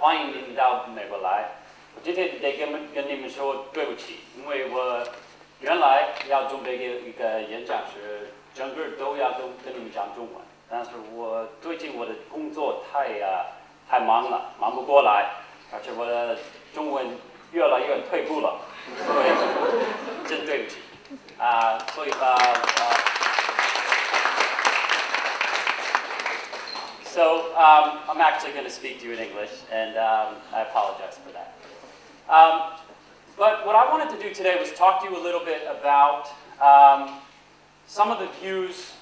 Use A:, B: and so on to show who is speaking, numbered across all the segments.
A: 欢迎你们到美国来。我今天得跟你们说对不起，因为我原来要准备一个演讲是整个都要跟你们讲中文，但是我最近我的工作太忙了，忙不过来，而且我的中文越来越退步了，所以真对不起所以So I'm actually going to speak to you in English, and I apologize for that. But what I wanted to do today was talk to you a little bit about some of the views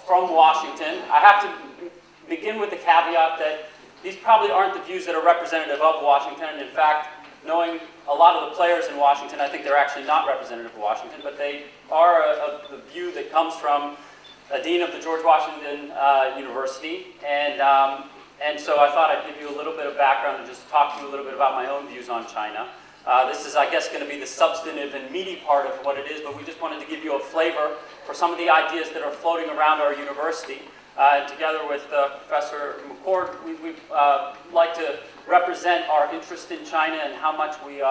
A: from Washington. I have to begin with the caveat that these probably aren't the views that are representative of Washington. In fact, knowing a lot of the players in Washington, I think they're actually not representative of Washington, but they are a view that comes from a dean of the George Washington University, and so I thought I'd give you a little bit of background and just talk to you a little bit about my own views on China. This is, I guess, going to be the substantive and meaty part of what it is, but we just wanted to give you a flavor for some of the ideas that are floating around our university. Together with Professor McCord, we like to represent our interest in China and how much we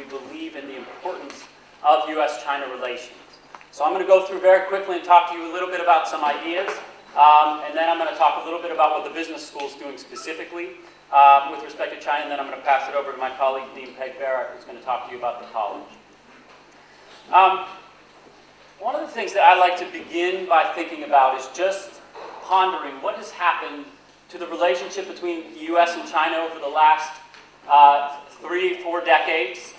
A: believe in the importance of U.S.-China relations. So I'm going to go through very quickly and talk to you a little bit about some ideas, and then I'm going to talk a little bit about what the business school is doing specifically with respect to China, and then I'm going to pass it over to my colleague, Dean Peg Barrett, who's going to talk to you about the college. One of the things that I like to begin by thinking about is just pondering what has happened to the relationship between the U.S. and China over the last 3-4 decades,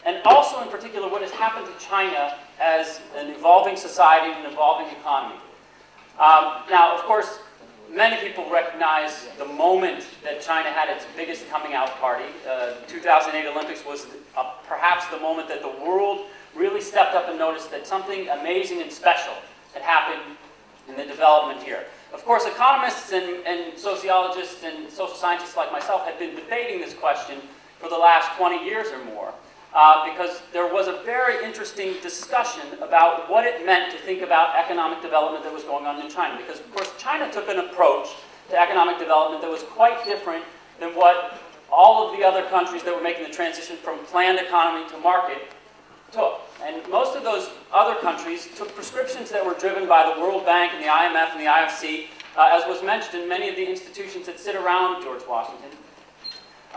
A: and also in particular what has happened to China as an evolving society and an evolving economy. Now, of course, many people recognize the moment that China had its biggest coming out party. The 2008 Olympics was perhaps the moment that the world really stepped up and noticed that something amazing and special had happened in the development here. Of course, economists and sociologists and social scientists like myself had been debating this question for the last 20 years or more. Because there was a very interesting discussion about what it meant to think about economic development that was going on in China. Because, of course, China took an approach to economic development that was quite different than what all of the other countries that were making the transition from planned economy to market took. And most of those other countries took prescriptions that were driven by the World Bank and the IMF and the IFC, as was mentioned in many of the institutions that sit around George Washington.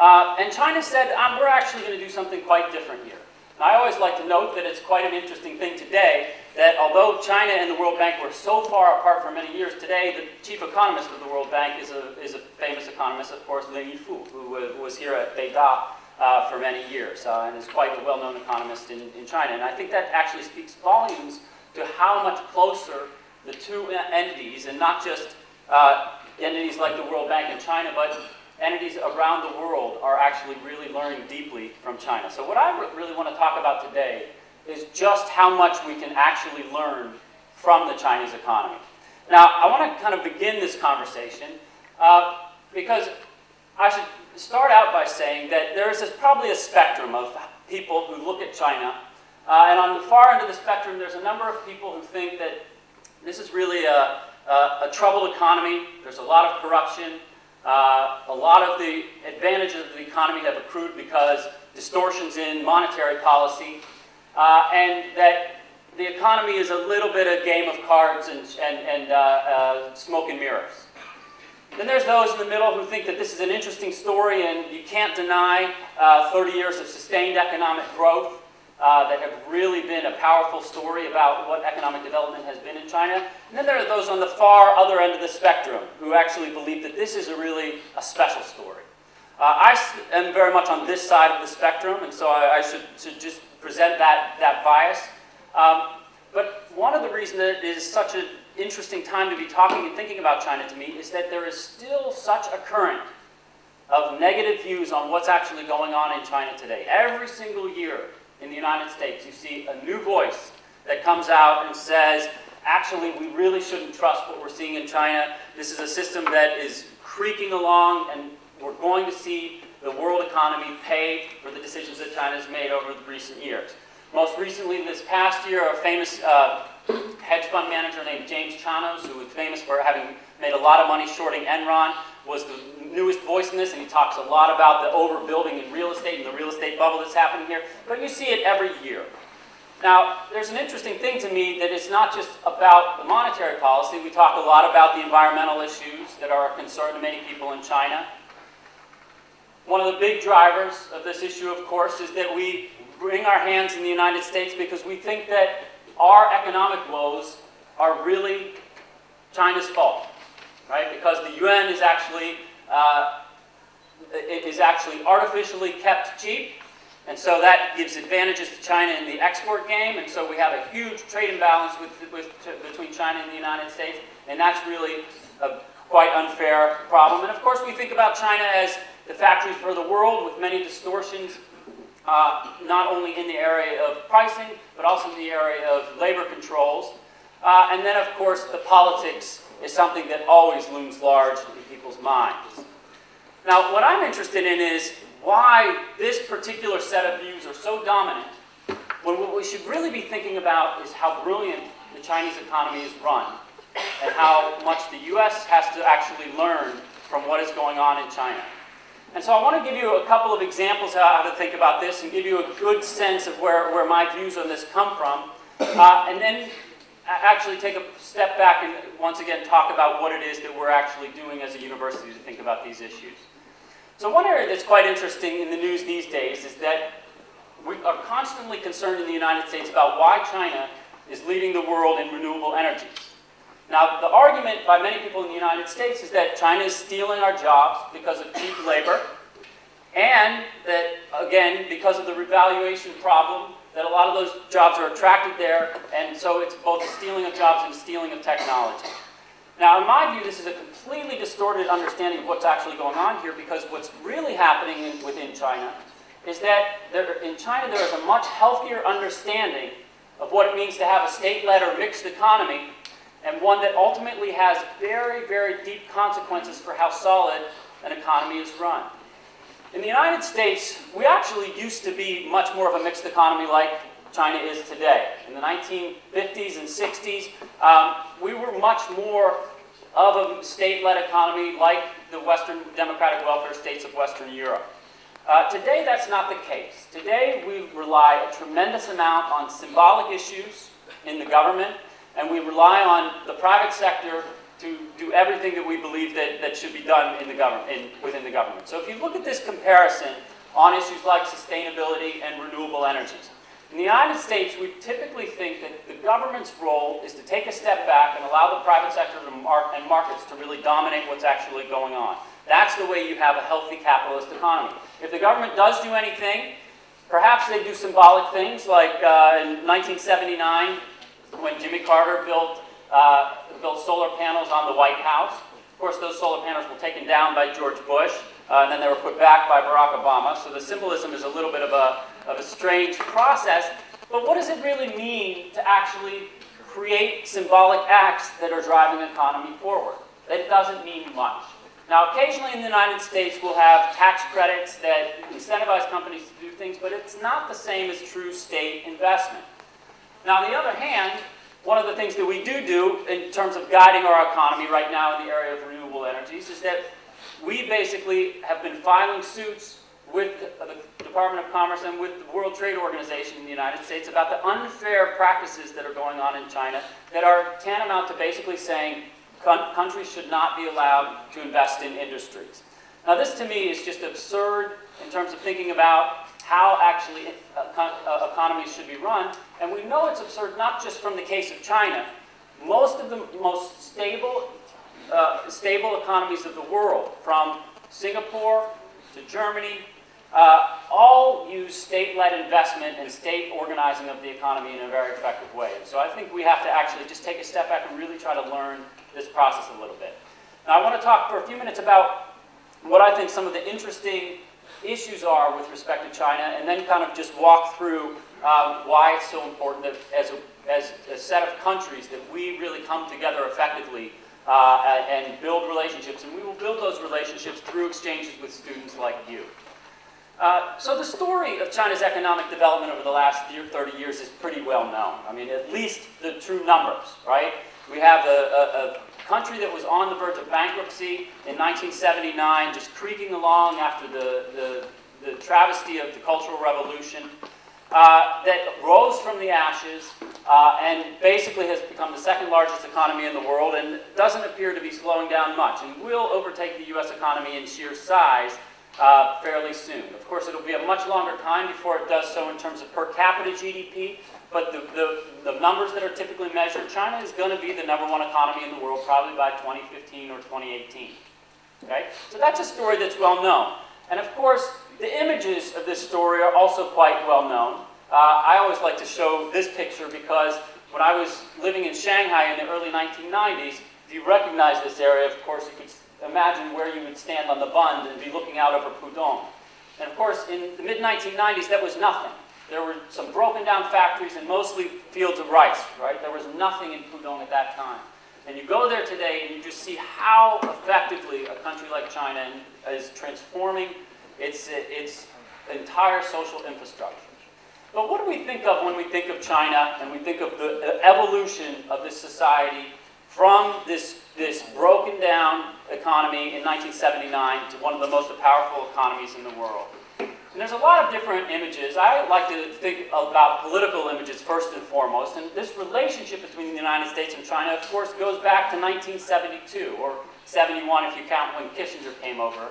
A: And China said, we're actually going to do something quite different here. And I always like to note that it's quite an interesting thing today that although China and the World Bank were so far apart for many years, today the chief economist of the World Bank is a famous economist, of course, Lin Yifu, who was here at Beida for many years and is quite a well-known economist in China. And I think that actually speaks volumes to how much closer the two entities, and not just entities like the World Bank in China, but entities around the world are actually really learning deeply from China. So what I really want to talk about today is just how much we can actually learn from the Chinese economy. Now, I want to kind of begin this conversation because I should start out by saying that there is probably a spectrum of people who look at China, and on the far end of the spectrum, there's a number of people who think that this is really a troubled economy. There's a lot of corruption. A lot of the advantages of the economy have accrued because distortions in monetary policy, and that the economy is a little bit a game of cards and smoke and mirrors. Then there's those in the middle who think that this is an interesting story and you can't deny 30 years of sustained economic growth that have really been a powerful story about what economic development has been in China. And then there are those on the far other end of the spectrum who actually believe that this is really a special story. I am very much on this side of the spectrum, and so I should just present that bias. But one of the reasons that it is such an interesting time to be talking and thinking about China to me is that there is still such a current of negative views on what's actually going on in China today. Every single year in the United States, you see a new voice that comes out and says, actually, we really shouldn't trust what we're seeing in China. This is a system that is creaking along, and we're going to see the world economy pay for the decisions that China's made over the recent years. Most recently, this past year, a famous hedge fund manager named James Chanos, who was famous for having made a lot of money shorting Enron, was the newest voice voice in this, and he talks a lot about the overbuilding in real estate and the real estate bubble that's happening here, but you see it every year. Now, there's an interesting thing to me that it's not just about the monetary policy. We talk a lot about the environmental issues that are a concern to many people in China. One of the big drivers of this issue, of course, is that we wring our hands in the United States because we think that our economic woes are really China's fault, right? Because the yuan is actually artificially kept cheap, and so that gives advantages to China in the export game, and so we have a huge trade imbalance between China and the United States, and that's really a quite unfair problem. And of course, we think about China as the factory for the world with many distortions, not only in the area of pricing, but also in the area of labor controls. And then, of course, the politics is something that always looms large in people's minds. Now, what I'm interested in is why this particular set of views are so dominant, when what we should really be thinking about is how brilliant the Chinese economy is run, and how much the US has to actually learn from what is going on in China. And so I want to give you a couple of examples of how to think about this and give you a good sense of where my views on this come from, and then actually take a step back and once again talk about what it is that we're actually doing as a university to think about these issues. So one area that's quite interesting in the news these days is that we are constantly concerned in the United States about why China is leading the world in renewable energies. Now, the argument by many people in the United States is that China is stealing our jobs because of cheap labor, and that, again, because of the revaluation problem, that a lot of those jobs are attracted there, and so it's both a stealing of jobs and a stealing of technology. Now, in my view, this is a completely distorted understanding of what's actually going on here, because what's really happening within China is that in China there is a much healthier understanding of what it means to have a state-led or mixed economy, and one that ultimately has very, very deep consequences for how solid an economy is run. In the United States, we actually used to be much more of a mixed economy like China is today. In the 1950s and 60s, we were much more of a state-led economy like the Western democratic welfare states of Western Europe. Today, that's not the case. Today, we rely a tremendous amount on symbolic issues in the government, and we rely on the private sector to do everything that we believe that should be done in the within the government. So if you look at this comparison on issues like sustainability and renewable energies, in the United States, we typically think that the government's role is to take a step back and allow the private sector and markets to really dominate what's actually going on. That's the way you have a healthy capitalist economy. If the government does do anything, perhaps they do symbolic things, like in 1979, when Jimmy Carter built solar panels on the White House. Of course, those solar panels were taken down by George Bush, and then they were put back by Barack Obama. So the symbolism is a little bit of a strange process. But what does it really mean to actually create symbolic acts that are driving the economy forward? That doesn't mean much. Now, occasionally in the United States, we'll have tax credits that incentivize companies to do things, but it's not the same as true state investment. Now, on the other hand, one of the things that we do in terms of guiding our economy right now in the area of renewable energies is that we basically have been filing suits with the Department of Commerce and with the World Trade Organization in the United States about the unfair practices that are going on in China that are tantamount to basically saying countries should not be allowed to invest in industries. Now, this to me is just absurd in terms of thinking about how actually economies should be run. And we know it's absurd not just from the case of China. Most of the most stable economies of the world, from Singapore to Germany, all use state-led investment and state organizing of the economy in a very effective way. And so I think we have to actually just take a step back and really try to learn this process a little bit. Now, I want to talk for a few minutes about what I think some of the interesting issues are with respect to China, and then kind of just walk through why it's so important that as a set of countries that we really come together effectively and build relationships, and we will build those relationships through exchanges with students like you. So the story of China's economic development over the last 30 years is pretty well known. I mean, at least the true numbers, right? We have a country that was on the verge of bankruptcy in 1979, just creaking along after the travesty of the Cultural Revolution, that rose from the ashes and basically has become the second largest economy in the world and doesn't appear to be slowing down much, and will overtake the U.S. economy in sheer size fairly soon. Of course, it'll be a much longer time before it does so in terms of per capita GDP, but the numbers that are typically measured, China is going to be the #1 economy in the world probably by 2015 or 2018. Okay? So that's a story that's well known. And of course, the images of this story are also quite well known. I always like to show this picture because when I was living in Shanghai in the early 1990s, if you recognize this area, of course, you could imagine where you would stand on the Bund and be looking out over Pudong. And of course, in the mid-1990s, that was nothing. There were some broken down factories and mostly fields of rice, right? There was nothing in Pudong at that time. And you go there today and you just see how effectively a country like China is transforming its entire social infrastructure. But what do we think of when we think of China and we think of the evolution of this society from this broken down economy in 1979 to one of the most powerful economies in the world? And there's a lot of different images. I like to think about political images first and foremost. And this relationship between the United States and China, of course, goes back to 1972, or 71 if you count when Kissinger came over.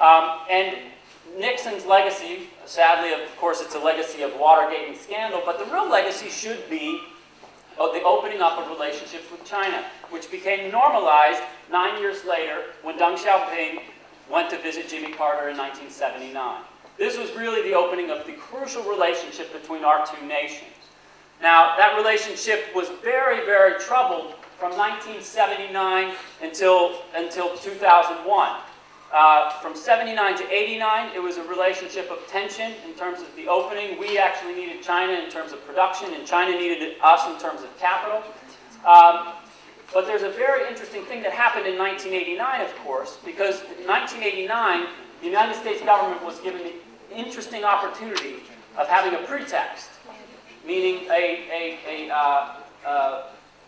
A: And Nixon's legacy, sadly, of course, it's a legacy of Watergate and scandal, but the real legacy should be the opening up of relationships with China, which became normalized 9 years later when Deng Xiaoping went to visit Jimmy Carter in 1979. This was really the opening of the crucial relationship between our two nations. Now, that relationship was very, very troubled from 1979 until 2001. From 79 to 89, it was a relationship of tension in terms of the opening. We actually needed China in terms of production, and China needed us in terms of capital. But there's a very interesting thing that happened in 1989, of course, because in 1989, the United States government was given the interesting opportunity of having a pretext, meaning a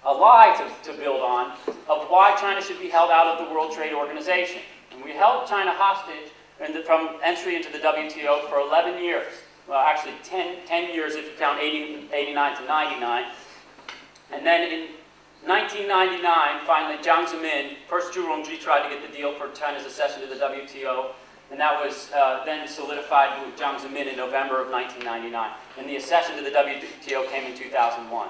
A: lie to build on, of why China should be held out of the World Trade Organization. And we held China hostage from entry into the WTO for 11 years. Well, actually 10 years if you count 89 to 99. And then in 1999, finally, Jiang Zemin, first Zhu Rongji tried to get the deal for China's accession to the WTO, and that was then solidified with Jiang Zemin in November of 1999. And the accession to the WTO came in 2001.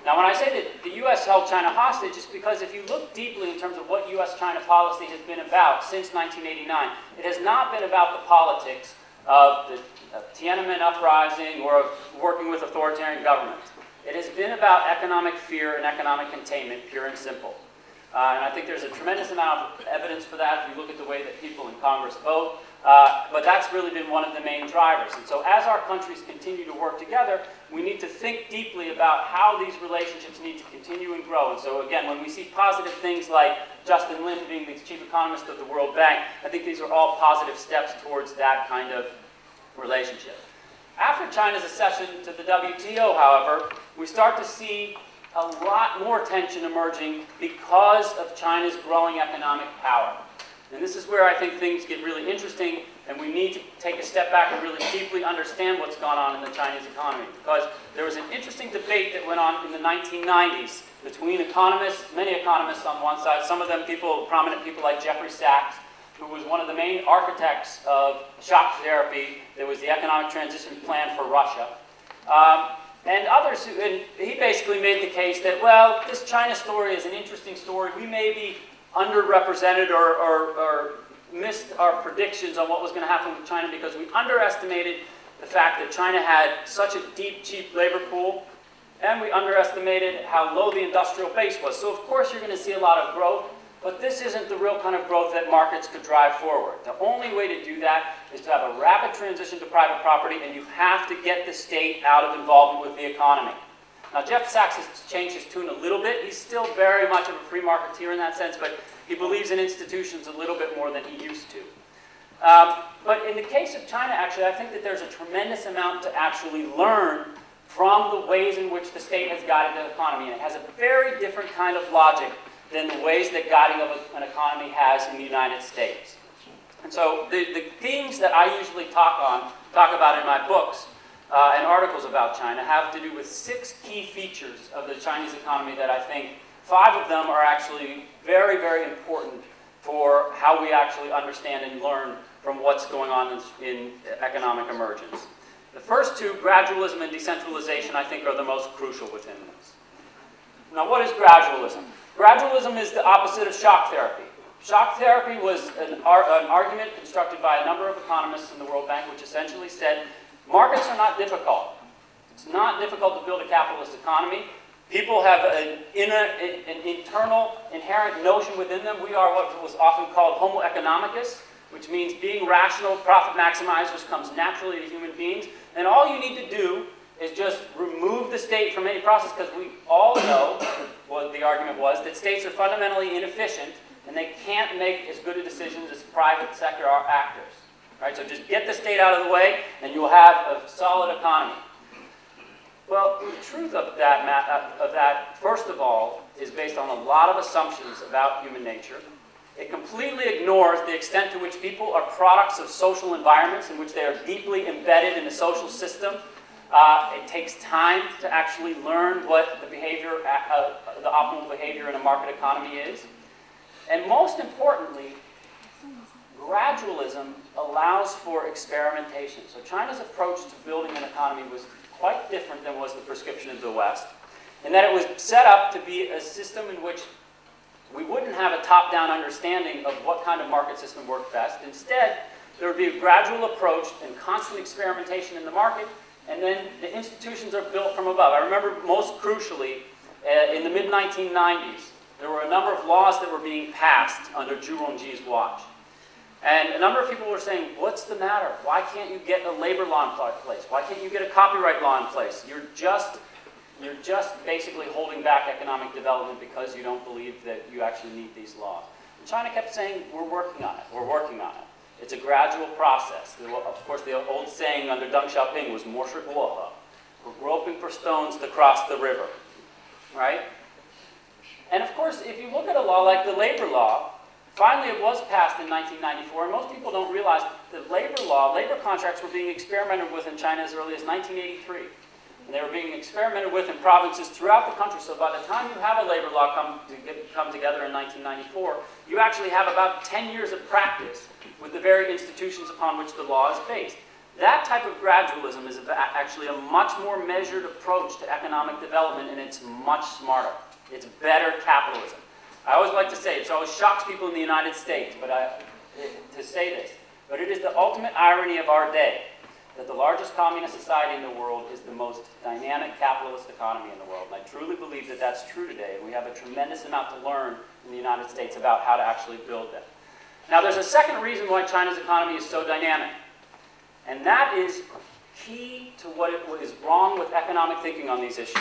A: Now, when I say that the U.S. held China hostage, it's because if you look deeply in terms of what U.S.-China policy has been about since 1989, it has not been about the politics of the Tiananmen uprising or of working with authoritarian governments. It has been about economic fear and economic containment, pure and simple. And I think there's a tremendous amount of evidence for that if you look at the way that people in Congress vote. But that's really been one of the main drivers. And so as our countries continue to work together, we need to think deeply about how these relationships need to continue and grow. And so again, when we see positive things like Justin Lin being the chief economist of the World Bank, I think these are all positive steps towards that kind of relationship. After China's accession to the WTO, however, we start to see a lot more tension emerging because of China's growing economic power. And this is where I think things get really interesting, and we need to take a step back and really deeply understand what's gone on in the Chinese economy. Because there was an interesting debate that went on in the 1990s between economists, many economists on one side, some of them prominent people like Jeffrey Sachs, who was one of the main architects of shock therapy. There was the economic transition plan for Russia. And others, and he basically made the case that, well, this China story is an interesting story. We may be underrepresented or missed our predictions on what was going to happen with China because we underestimated the fact that China had such a deep, cheap labor pool, and we underestimated how low the industrial base was. So, of course, you're going to see a lot of growth, but this isn't the real kind of growth that markets could drive forward. The only way to do that is to have a rapid transition to private property, and you have to get the state out of involvement with the economy. Now, Jeff Sachs has changed his tune a little bit. He's still very much of a free marketeer in that sense, but he believes in institutions a little bit more than he used to. But in the case of China, actually, I think that there's a tremendous amount to actually learn from the ways in which the state has guided the economy. And it has a very different kind of logic than the ways that guiding of an economy has in the United States. And so the themes that I usually talk about in my books and articles about China have to do with 6 key features of the Chinese economy that I think 5 of them are actually very, very important for how we actually understand and learn from what's going on in economic emergence. The first 2, gradualism and decentralization, I think are the most crucial within this. Now, what is gradualism? Gradualism is the opposite of shock therapy. Shock therapy was an argument constructed by a number of economists in the World Bank, which essentially said markets are not difficult. It's not difficult to build a capitalist economy. People have an internal, inherent notion within them. We are what was often called homo economicus, which means being rational, profit maximizers comes naturally to human beings. And all you need to do is just remove the state from any process, because we all know, what the argument was, that states are fundamentally inefficient and they can't make as good a decisions as private sector actors. Right? So just get the state out of the way and you'll have a solid economy. Well, the truth of that, first of all, is based on a lot of assumptions about human nature. It completely ignores the extent to which people are products of social environments in which they are deeply embedded in the social system. It takes time to actually learn what the behavior, the optimal behavior in a market economy is. And most importantly, gradualism allows for experimentation. So China's approach to building an economy was quite different than was the prescription of the West, in that it was set up to be a system in which we wouldn't have a top-down understanding of what kind of market system worked best. Instead, there would be a gradual approach and constant experimentation in the market, and then the institutions are built from above. I remember most crucially, in the mid-1990s, there were a number of laws that were being passed under Zhu Rongji's watch. And a number of people were saying, what's the matter? Why can't you get a labor law in place? Why can't you get a copyright law in place? You're just basically holding back economic development because you don't believe that you actually need these laws. And China kept saying, we're working on it, we're working on it. It's a gradual process. Of course, the old saying under Deng Xiaoping was, 磨是过河. We're groping for stones to cross the river, right? And of course, if you look at a law like the labor law, finally it was passed in 1994, and most people don't realize that labor contracts were being experimented with in China as early as 1983. And they were being experimented with in provinces throughout the country, so by the time you have a labor law come together in 1994, you actually have about 10 years of practice with the very institutions upon which the law is based. That type of gradualism is actually a much more measured approach to economic development, and it's much smarter. It's better capitalism. I always like to say, it always shocks people in the United States to say this, but it is the ultimate irony of our day that the largest communist society in the world is the most dynamic capitalist economy in the world. And I truly believe that that's true today, and we have a tremendous amount to learn in the United States about how to actually build that. Now, there's a second reason why China's economy is so dynamic, and that is key to what is wrong with economic thinking on these issues.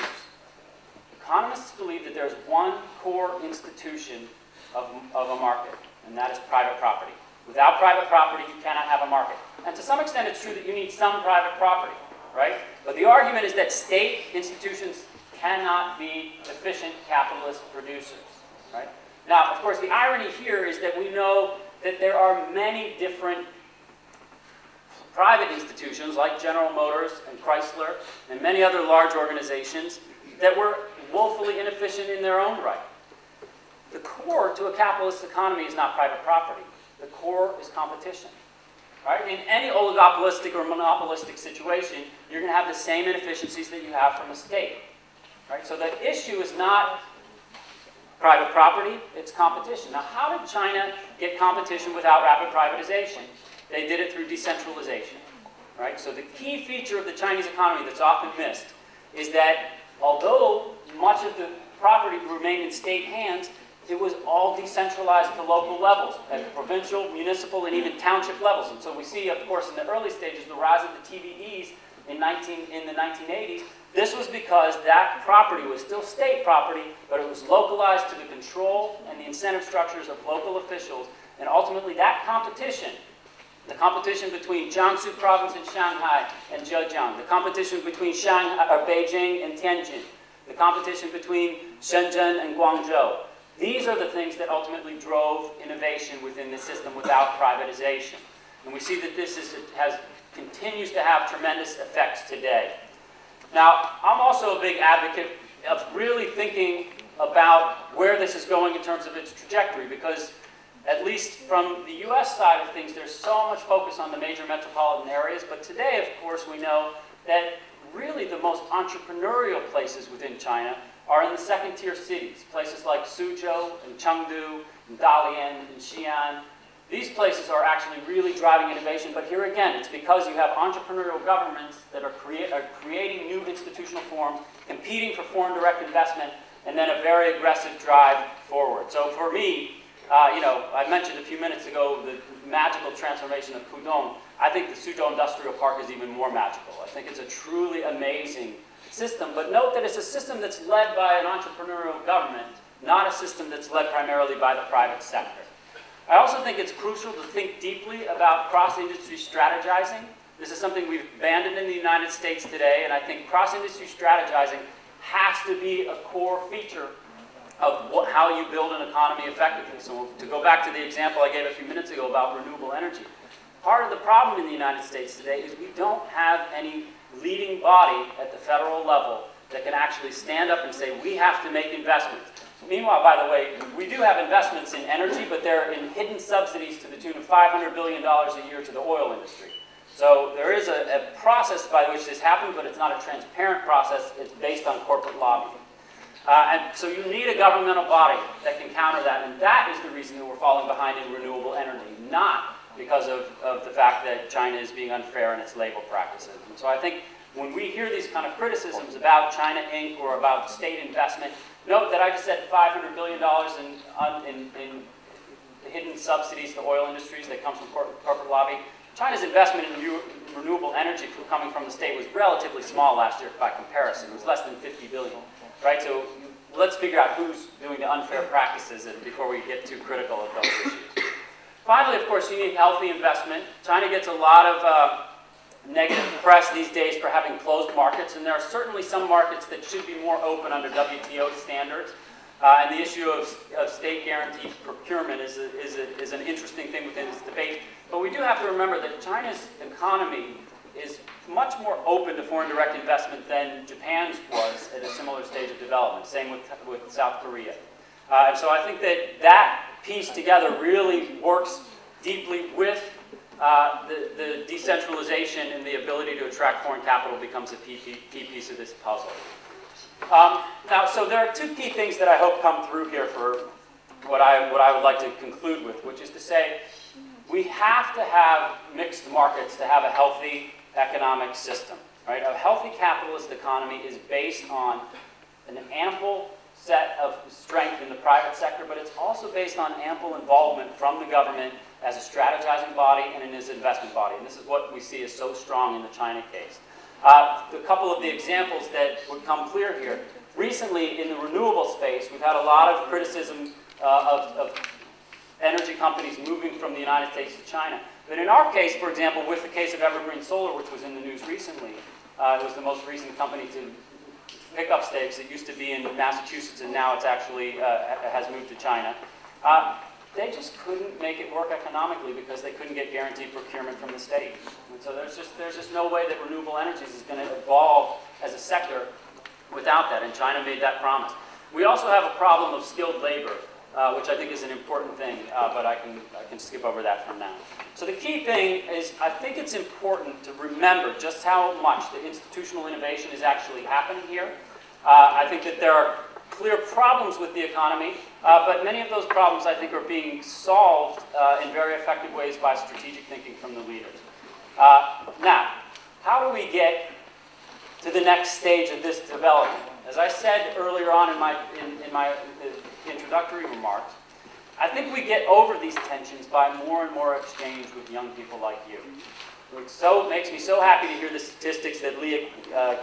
A: Economists believe that there's one core institution of a market, and that is private property. Without private property, you cannot have a market. And to some extent, it's true that you need some private property, right? But the argument is that state institutions cannot be efficient capitalist producers, right? Now, of course, the irony here is that we know that there are many different private institutions like General Motors and Chrysler and many other large organizations that were woefully inefficient in their own right. The core to a capitalist economy is not private property. The core is competition. Right? In any oligopolistic or monopolistic situation, you're going to have the same inefficiencies that you have from a state. Right? So the issue is not private property, it's competition. Now, how did China get competition without rapid privatization? They did it through decentralization. Right? So the key feature of the Chinese economy that's often missed is that although much of the property remained in state hands, it was all decentralized to local levels, at provincial, municipal, and even township levels. And so we see, of course, in the early stages, the rise of the TVEs in the 1980s. This was because that property was still state property, but it was localized to the control and the incentive structures of local officials. And ultimately, that competition, the competition between Jiangsu province and Shanghai and Zhejiang, the competition between Beijing and Tianjin, the competition between Shenzhen and Guangzhou, These are the things that ultimately drove innovation within the system without privatization. And we see that this continues to have tremendous effects today. Now, I'm also a big advocate of really thinking about where this is going in terms of its trajectory, because at least from the US side of things, there's so much focus on the major metropolitan areas, but today, of course, we know that really the most entrepreneurial places within China are in the second-tier cities, places like Suzhou and Chengdu and Dalian and Xi'an. These places are actually really driving innovation, but here again, it's because you have entrepreneurial governments that are creating new institutional forms, competing for foreign direct investment, and then a very aggressive drive forward. So for me, I mentioned a few minutes ago the magical transformation of Pudong. I think the Suzhou Industrial Park is even more magical. I think it's a truly amazing system, but note that it's a system that's led by an entrepreneurial government, not a system that's led primarily by the private sector. I also think it's crucial to think deeply about cross-industry strategizing. This is something we've abandoned in the United States today, and I think cross-industry strategizing has to be a core feature of how you build an economy effectively. So to go back to the example I gave a few minutes ago about renewable energy, part of the problem in the United States today is we don't have any leading body at the federal level that can actually stand up and say, we have to make investments. Meanwhile, by the way, we do have investments in energy, but they're in hidden subsidies to the tune of $500 billion a year to the oil industry. So there is a process by which this happens, but it's not a transparent process. It's based on corporate lobbying. And so you need a governmental body that can counter that, and that is the reason that we're falling behind in renewable energy, not because of the fact that China is being unfair in its labor practices. And so I think when we hear these kind of criticisms about China Inc. or about state investment, note that I just said $500 billion in hidden subsidies to oil industries that comes from corporate lobby. China's investment in renewable energy coming from the state was relatively small last year by comparison. It was less than $50 billion, right? So let's figure out who's doing the unfair practices before we get too critical of those issues. Finally, of course, you need healthy investment. China gets a lot of negative press these days for having closed markets, and there are certainly some markets that should be more open under WTO standards. And the issue of state guaranteed procurement is an interesting thing within this debate. But we do have to remember that China's economy is much more open to foreign direct investment than Japan's was at a similar stage of development. Same with South Korea. And so I think that piece together really works deeply with the decentralization and the ability to attract foreign capital becomes a key piece of this puzzle. Now, so there are two key things that I hope come through here for what I would like to conclude with, which is to say we have to have mixed markets to have a healthy economic system. Right? A healthy capitalist economy is based on an ample set of strength in the private sector, but it's also based on ample involvement from the government as a strategizing body and in its investment body. And this is what we see is so strong in the China case. A couple of the examples that would come clear here. Recently, in the renewable space, we've had a lot of criticism of energy companies moving from the United States to China. But in our case, for example, with the case of Evergreen Solar, which was in the news recently, it was the most recent company to pick up stakes. It used to be in Massachusetts, and now it's actually has moved to China. They just couldn't make it work economically because they couldn't get guaranteed procurement from the state. And so there's just no way that renewable energies is going to evolve as a sector without that, and China made that promise. We also have a problem of skilled labor, which I think is an important thing, but I can skip over that for now. So the key thing is I think it's important to remember just how much the institutional innovation is actually happening here. I think that there are clear problems with the economy, but many of those problems I think are being solved in very effective ways by strategic thinking from the leaders. Now, how do we get to the next stage of this development? As I said earlier on in my introductory remarks, I think we get over these tensions by more and more exchange with young people like you. It makes me so happy to hear the statistics that Leah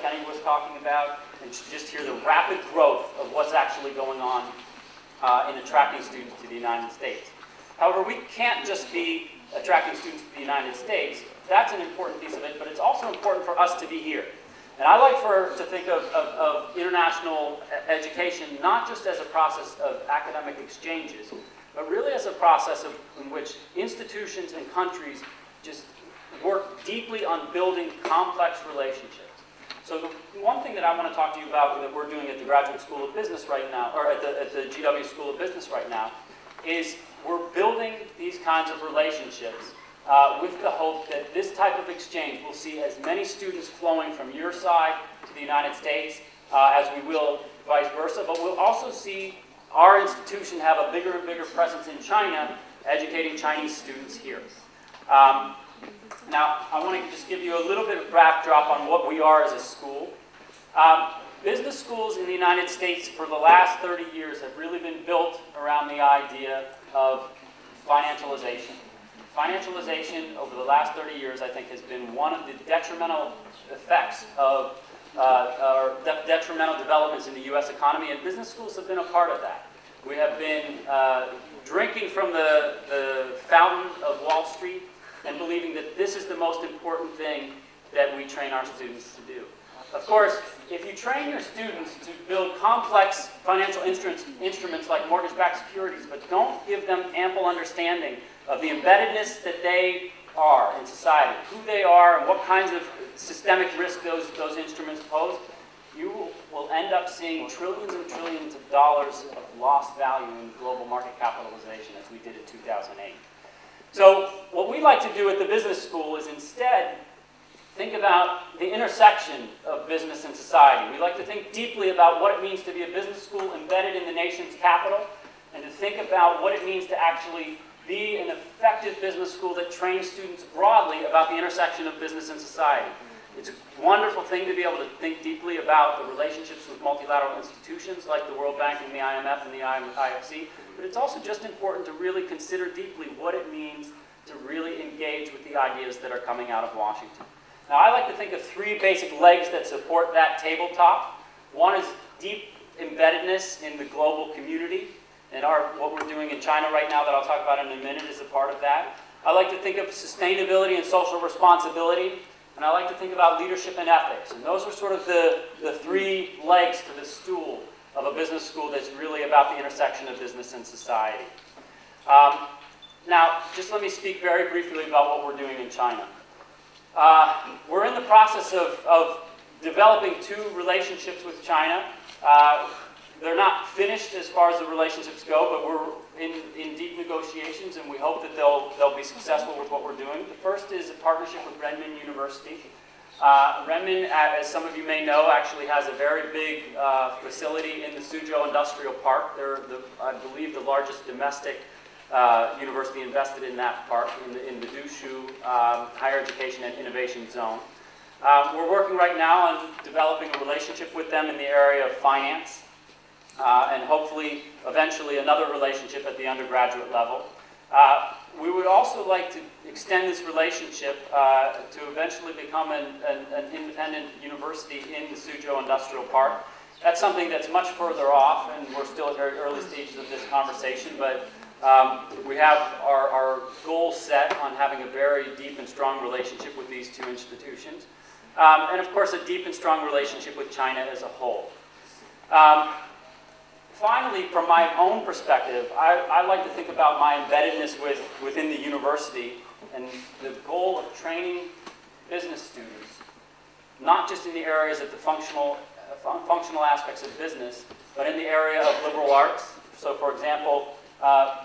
A: Kenny was talking about, and just hear the rapid growth of what's actually going on in attracting students to the United States. However, we can't just be attracting students to the United States. That's an important piece of it, but it's also important for us to be here. And I like to think of international education not just as a process of academic exchanges, but really as a process in which institutions and countries just work deeply on building complex relationships. So the one thing that I want to talk to you about that we're doing at the Graduate School of Business right now, or at the GW School of Business right now, is we're building these kinds of relationships with the hope that this type of exchange will see as many students flowing from your side to the United States as we will vice versa, but we'll also see our institution have a bigger and bigger presence in China, educating Chinese students here. Now, I want to just give you a little bit of backdrop on what we are as a school. Business schools in the United States for the last 30 years have really been built around the idea of financialization. Financialization over the last 30 years, I think, has been one of the detrimental effects of detrimental developments in the U.S. economy, and business schools have been a part of that. We have been drinking from the fountain of Wall Street and believing that this is the most important thing that we train our students to do. Of course, if you train your students to build complex financial instruments like mortgage-backed securities, but don't give them ample understanding of the embeddedness that they are in society, who they are, and what kinds of systemic risk those instruments pose, you will end up seeing trillions and trillions of dollars of lost value in global market capitalization, as we did in 2008. So what we like to do at the business school is instead think about the intersection of business and society. We like to think deeply about what it means to be a business school embedded in the nation's capital, and to think about what it means to actually be an effective business school that trains students broadly about the intersection of business and society. It's a wonderful thing to be able to think deeply about the relationships with multilateral institutions like the World Bank and the IMF and the IFC, but it's also just important to really consider deeply what it means to really engage with the ideas that are coming out of Washington. Now, I like to think of three basic legs that support that tabletop. One is deep embeddedness in the global community, and what we're doing in China right now that I'll talk about in a minute is a part of that. I like to think of sustainability and social responsibility, and I like to think about leadership and ethics. And those are sort of the three legs to the stool of a business school that's really about the intersection of business and society. Now, just let me speak very briefly about what we're doing in China. We're in the process of developing two relationships with China. They're not finished as far as the relationships go, but we're in deep negotiations, and we hope that they'll be successful with what we're doing. The first is a partnership with Renmin University. Renmin, as some of you may know, actually has a very big facility in the Suzhou Industrial Park. They're, I believe, the largest domestic university invested in that park, in the Dushu Higher Education and Innovation Zone. We're working right now on developing a relationship with them in the area of finance, and hopefully, eventually, another relationship at the undergraduate level. We would also like to extend this relationship to eventually become an independent university in the Suzhou Industrial Park. That's something that's much further off, and we're still at very early stages of this conversation, but we have our goals set on having a very deep and strong relationship with these two institutions. And of course, a deep and strong relationship with China as a whole. Finally, from my own perspective, I like to think about my embeddedness within the university and the goal of training business students, not just in the areas of the functional aspects of business, but in the area of liberal arts. So, for example,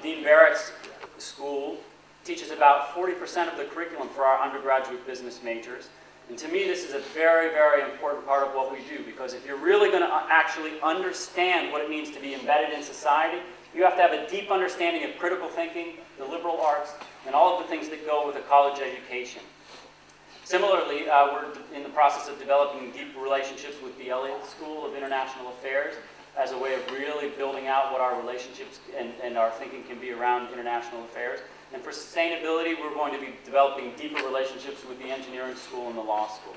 A: Dean Barrett's school teaches about 40% of the curriculum for our undergraduate business majors. And to me, this is a very, very important part of what we do, because if you're really going to actually understand what it means to be embedded in society, you have to have a deep understanding of critical thinking, the liberal arts, and all of the things that go with a college education. Similarly, we're in the process of developing deep relationships with the Elliott School of International Affairs as a way of really building out what our relationships and our thinking can be around international affairs. And for sustainability, we're going to be developing deeper relationships with the engineering school and the law school.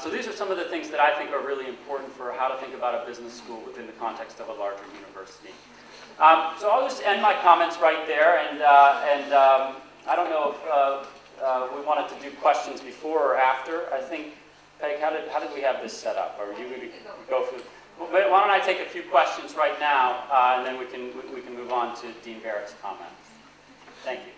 A: So these are some of the things that I think are really important for how to think about a business school within the context of a larger university. So I'll just end my comments right there, and I don't know if we wanted to do questions before or after. I think Peg, how did we have this set up? Are you going to go through? Why don't I take a few questions right now, and then we can move on to Dean Barrett's comments. Thank you.